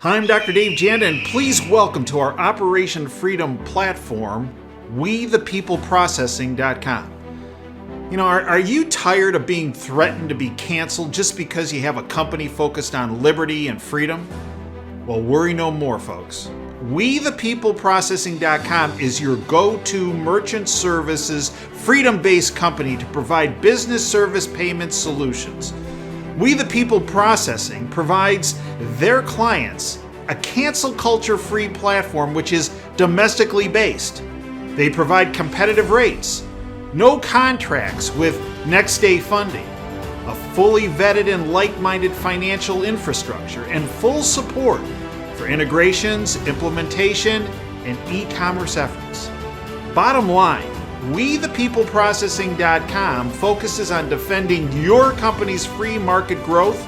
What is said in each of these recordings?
Hi, I'm Dr. Dave Janda, and please welcome to our Operation Freedom platform, WeThePeopleProcessing.com. You know, are you tired of being threatened to be canceled just because you have a company focused on liberty and freedom? Well, worry no more, folks. WeThePeopleProcessing.com is your go-to merchant services, freedom-based company to provide business service payment solutions. We the People Processing provides their clients a cancel culture-free platform which is domestically based. They provide competitive rates, no contracts with next-day funding, a fully vetted and like-minded financial infrastructure, and full support for integrations, implementation, and e-commerce efforts. Bottom line, WeThePeopleProcessing.com focuses on defending your company's free market growth,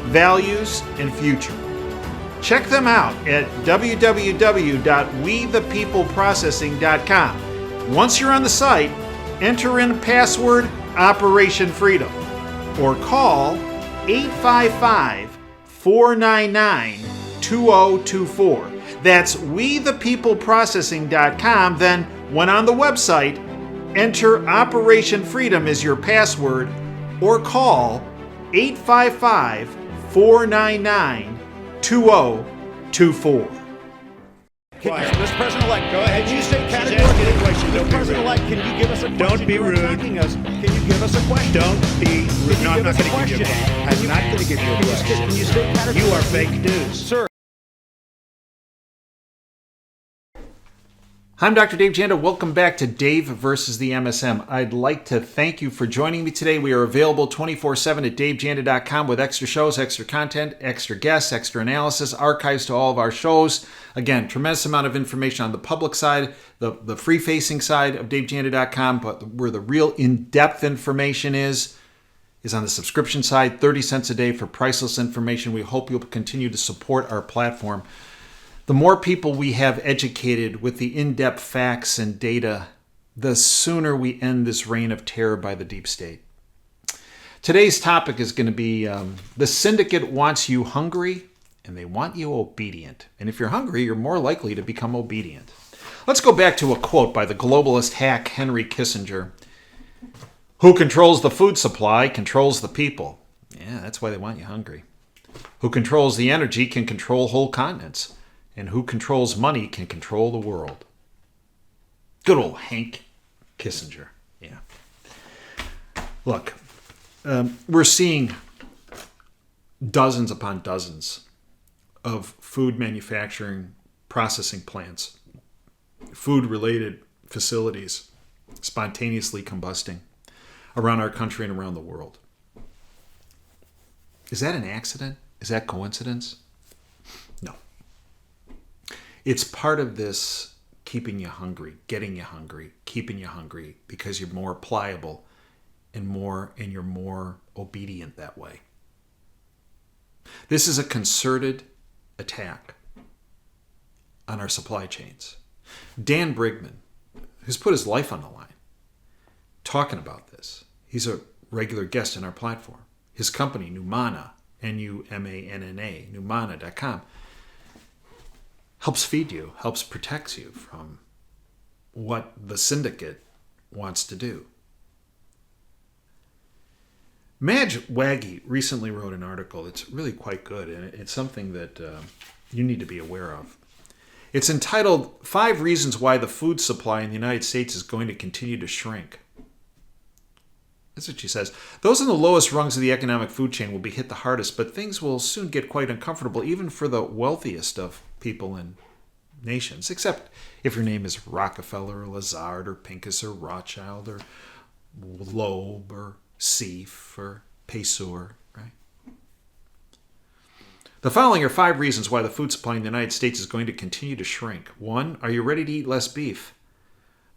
values, and future. Check them out at www.WeThePeopleProcessing.com. Once you're on the site, enter in password Operation Freedom or call 855-499-2024. That's WeThePeopleProcessing.com. Then, when on the website, enter Operation Freedom as your password or call 855-499-2024. Mr. President-elect, go ahead. Can you state She's categorically? asking a question. Mr. President-elect, can you give us a question? Don't be You are rude. attacking us. Can you give us a question? Don't be rude. No, I'm not going to give you a question. question. I'm not going to give you a question. Can you state categorically? You are fake news. Sir. I'm Dr. Dave Janda. Welcome back to Dave versus the MSM. I'd like to thank you for joining me today. We are available 24/7 at davejanda.com with extra shows, extra content, extra guests, extra analysis, archives to all of our shows. Again, tremendous amount of information on the public side, the free-facing side of davejanda.com, but where the real in-depth information is on the subscription side, 30 cents a day for priceless information. We hope you'll continue to support our platform. The more people we have educated with the in-depth facts and data, the sooner we end this reign of terror by the deep state. Today's topic is going to be the Syndicate wants you hungry and they want you obedient. And if you're hungry, you're more likely to become obedient. Let's go back to a quote by the globalist hack Henry Kissinger. Who controls the food supply controls the people. Yeah, that's why they want you hungry. Who controls the energy can control whole continents. And who controls money can control the world. Good old Hank Kissinger. Yeah. Look, we're seeing dozens upon dozens of food manufacturing processing plants, food-related facilities spontaneously combusting around our country and around the world. Is that an accident? Is that coincidence? No. It's part of this keeping you hungry, getting you hungry, keeping you hungry because you're more pliable and you're more obedient that way. This is a concerted attack on our supply chains. Dan Brigman, who's put his life on the line, talking about this. He's a regular guest in our platform. His company, Numanna, Numanna, Numanna.com, helps feed you, helps protect you from what the Syndicate wants to do. Madge Waggy recently wrote an article that's really quite good, and it's something that you need to be aware of. It's entitled 5 Reasons Why the Food Supply in the United States is Going to Continue to Shrink. That's what she says. Those in the lowest rungs of the economic food chain will be hit the hardest, but things will soon get quite uncomfortable, even for the wealthiest of people in nations, except if your name is Rockefeller or Lazard or Pincus or Rothschild or Loeb or Seif or Pesor, right? The following are 5 reasons why the food supply in the United States is going to continue to shrink. 1. Are you ready to eat less beef?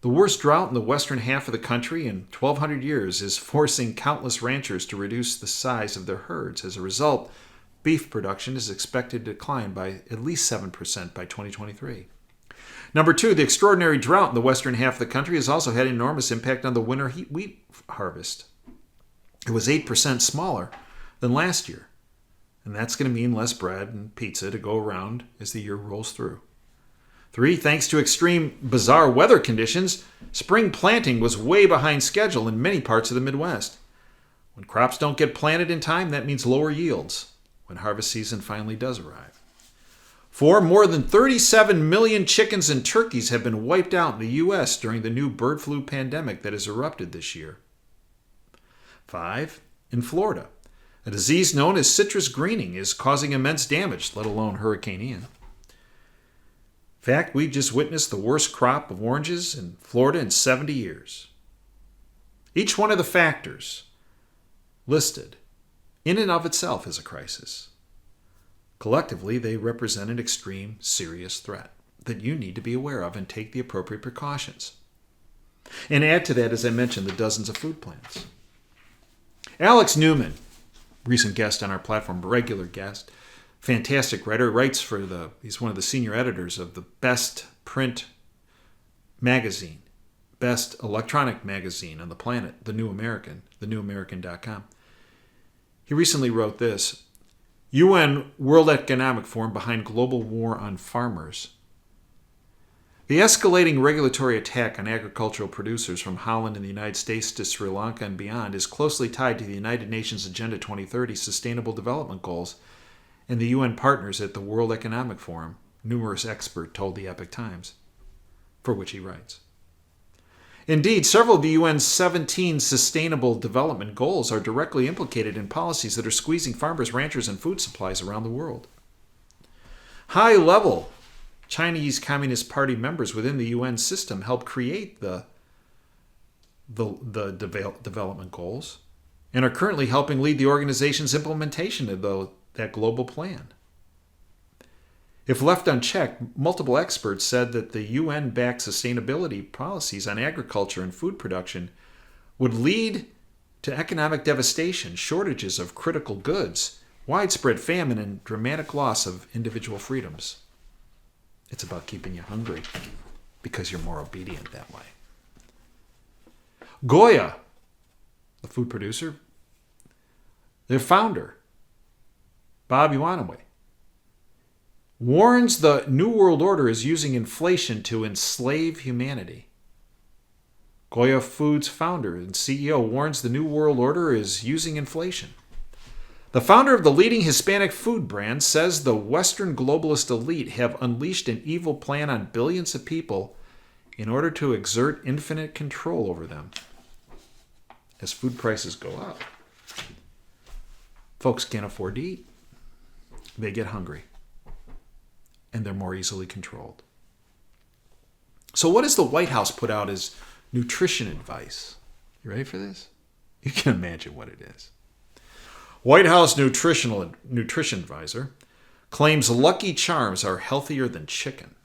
The worst drought in the western half of the country in 1,200 years is forcing countless ranchers to reduce the size of their herds. As a result, beef production is expected to decline by at least 7% by 2023. Number 2, the extraordinary drought in the western half of the country has also had an enormous impact on the winter wheat harvest. It was 8% smaller than last year. And that's going to mean less bread and pizza to go around as the year rolls through. 3, thanks to extreme, bizarre weather conditions, spring planting was way behind schedule in many parts of the Midwest. When crops don't get planted in time, that means lower yields when harvest season finally does arrive. 4, more than 37 million chickens and turkeys have been wiped out in the U.S. during the new bird flu pandemic that has erupted this year. 5, in Florida, a disease known as citrus greening is causing immense damage, let alone Hurricane Ian. In fact, we just witnessed the worst crop of oranges in Florida in 70 years. Each one of the factors listed in and of itself is a crisis. Collectively, they represent an extreme, serious threat that you need to be aware of and take the appropriate precautions. And add to that, as I mentioned, the dozens of food plants. Alex Newman, recent guest on our platform, regular guest, fantastic writer, he's one of the senior editors of the best print magazine, best electronic magazine on the planet, The New American, thenewamerican.com. He recently wrote this: UN World Economic Forum behind global war on farmers. The escalating regulatory attack on agricultural producers from Holland and the United States to Sri Lanka and beyond is closely tied to the United Nations Agenda 2030 Sustainable Development Goals and the UN partners at the World Economic Forum, numerous experts told the Epoch Times, for which he writes. Indeed, several of the UN's 17 Sustainable Development Goals are directly implicated in policies that are squeezing farmers, ranchers, and food supplies around the world. High-level Chinese Communist Party members within the UN system helped create the development goals and are currently helping lead the organization's implementation of that global plan. If left unchecked, multiple experts said that the UN-backed sustainability policies on agriculture and food production would lead to economic devastation, shortages of critical goods, widespread famine, and dramatic loss of individual freedoms. It's about keeping you hungry because you're more obedient that way. Goya, the food producer, their founder, Bob Iwanaway, warns the New World Order is using inflation to enslave humanity. Goya Foods founder and CEO warns the New World Order is using inflation. The founder of the leading Hispanic food brand says the Western globalist elite have unleashed an evil plan on billions of people in order to exert infinite control over them. As food prices go up, folks can't afford to eat. They get hungry, and they're more easily controlled. So what does the White House put out as nutrition advice? You ready for this? You can imagine what it is. White House nutrition advisor claims Lucky Charms are healthier than chicken.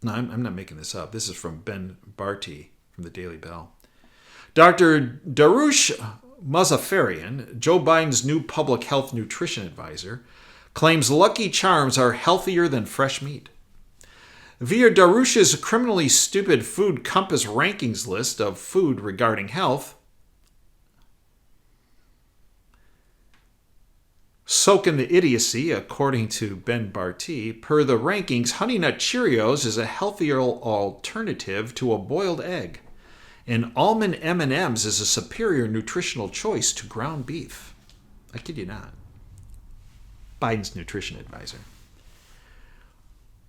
No, I'm not making this up. This is from Ben Barty from the Daily Bell. Dr. Darush Muzaffarian, Joe Biden's new public health nutrition advisor, claims Lucky Charms are healthier than fresh meat. Via Darush's criminally stupid Food Compass rankings list of food regarding health, soak in the idiocy, according to Ben Barty, per the rankings, Honey Nut Cheerios is a healthier alternative to a boiled egg, and almond M&Ms is a superior nutritional choice to ground beef. I kid you not. Biden's nutrition advisor.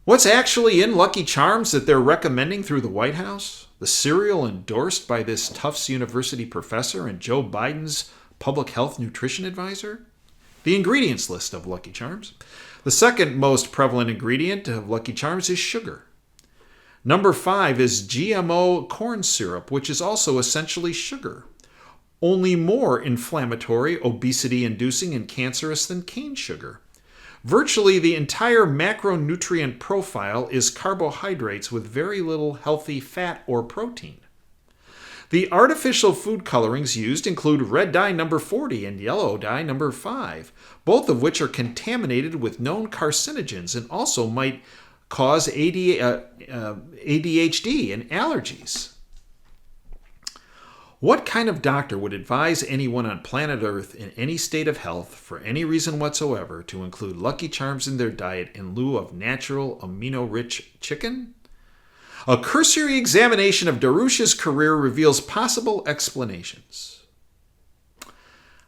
What's actually in Lucky Charms that they're recommending through the White House? The cereal endorsed by this Tufts University professor and Joe Biden's public health nutrition advisor? The ingredients list of Lucky Charms. The second most prevalent ingredient of Lucky Charms is sugar. Number 5 is GMO corn syrup, which is also essentially sugar, only more inflammatory, obesity-inducing, and cancerous than cane sugar. Virtually the entire macronutrient profile is carbohydrates with very little healthy fat or protein. The artificial food colorings used include red dye number 40 and yellow dye number 5, both of which are contaminated with known carcinogens and also might cause ADHD and allergies. What kind of doctor would advise anyone on planet Earth in any state of health, for any reason whatsoever, to include Lucky Charms in their diet in lieu of natural amino-rich chicken? A cursory examination of Darush's career reveals possible explanations.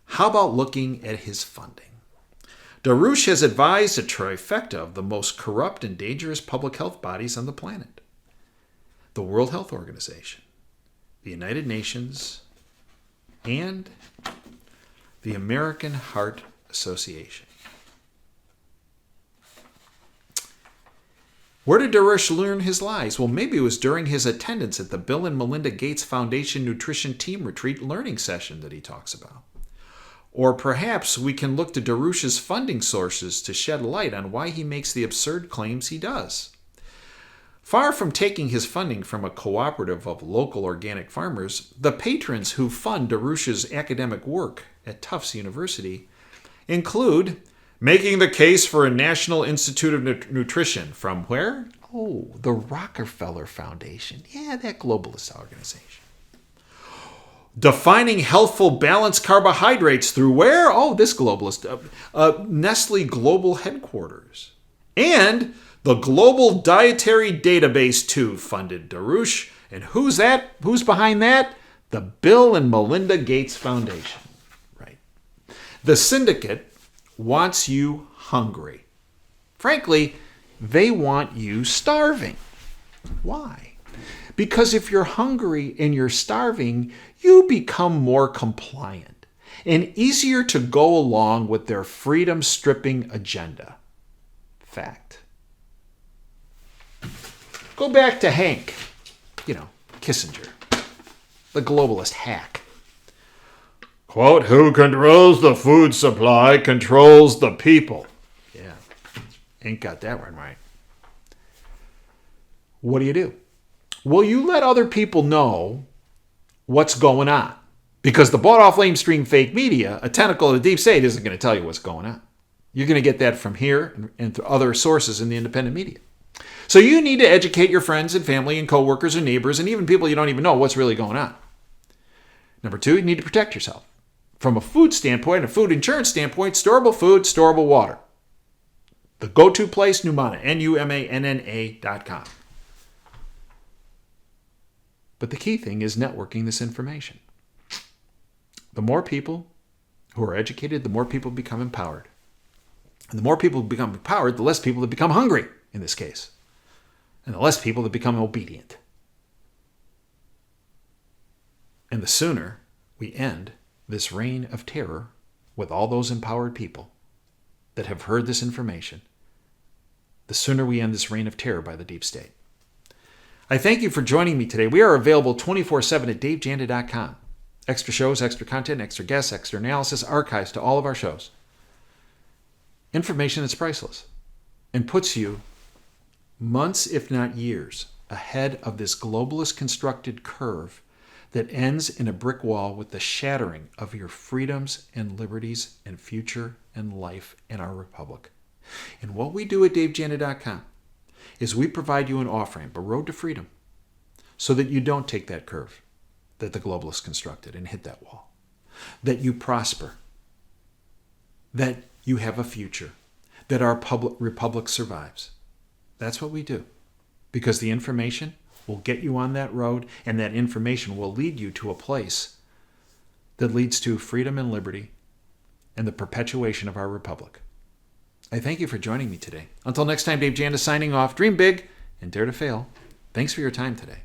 How about looking at his funding? Darush has advised a trifecta of the most corrupt and dangerous public health bodies on the planet: the World Health Organization, the United Nations, and the American Heart Association. Where did Darush learn his lies? Well, maybe it was during his attendance at the Bill and Melinda Gates Foundation Nutrition Team Retreat learning session that he talks about. Or perhaps we can look to Darush's funding sources to shed light on why he makes the absurd claims he does. Far from taking his funding from a cooperative of local organic farmers, the patrons who fund Darush's academic work at Tufts University include making the case for a National Institute of Nutrition from where? Oh, the Rockefeller Foundation. Yeah, that globalist organization. Defining healthful, balanced carbohydrates through where? Oh, this globalist. Nestle Global Headquarters. And the Global Dietary Database 2 funded Darush. And who's that? Who's behind that? The Bill and Melinda Gates Foundation. Right. The Syndicate wants you hungry. Frankly, they want you starving. Why? Because if you're hungry and you're starving, you become more compliant and easier to go along with their freedom-stripping agenda. Fact. Go back to Hank, Kissinger, the globalist hack. Quote, who controls the food supply controls the people. Yeah, ain't got that one right. What do? Well, you let other people know what's going on. Because the bought-off lamestream fake media, a tentacle of the deep state, isn't going to tell you what's going on. You're going to get that from here and through other sources in the independent media. So you need to educate your friends and family and coworkers and neighbors and even people you don't even know what's really going on. Number two, you need to protect yourself. From a food standpoint, a food insurance standpoint, storable food, storable water. The go-to place, Numana, NUMANNA.com. But the key thing is networking this information. The more people who are educated, the more people become empowered. And the more people become empowered, the less people that become hungry, in this case. And the less people that become obedient. And the sooner we end this reign of terror with all those empowered people that have heard this information, the sooner we end this reign of terror by the deep state. I thank you for joining me today. We are available 24/7 at davejanda.com. Extra shows, extra content, extra guests, extra analysis, archives to all of our shows. Information that's priceless and puts you months, if not years, ahead of this globalist constructed curve that ends in a brick wall with the shattering of your freedoms and liberties and future and life in our republic. And what we do at davejanda.com is we provide you an off-ramp, a road to freedom, so that you don't take that curve that the globalists constructed and hit that wall. That you prosper. That you have a future. That our republic survives. That's what we do. Because the information will get you on that road, and that information will lead you to a place that leads to freedom and liberty and the perpetuation of our republic. I thank you for joining me today. Until next time, Dave Janda signing off. Dream big and dare to fail. Thanks for your time today.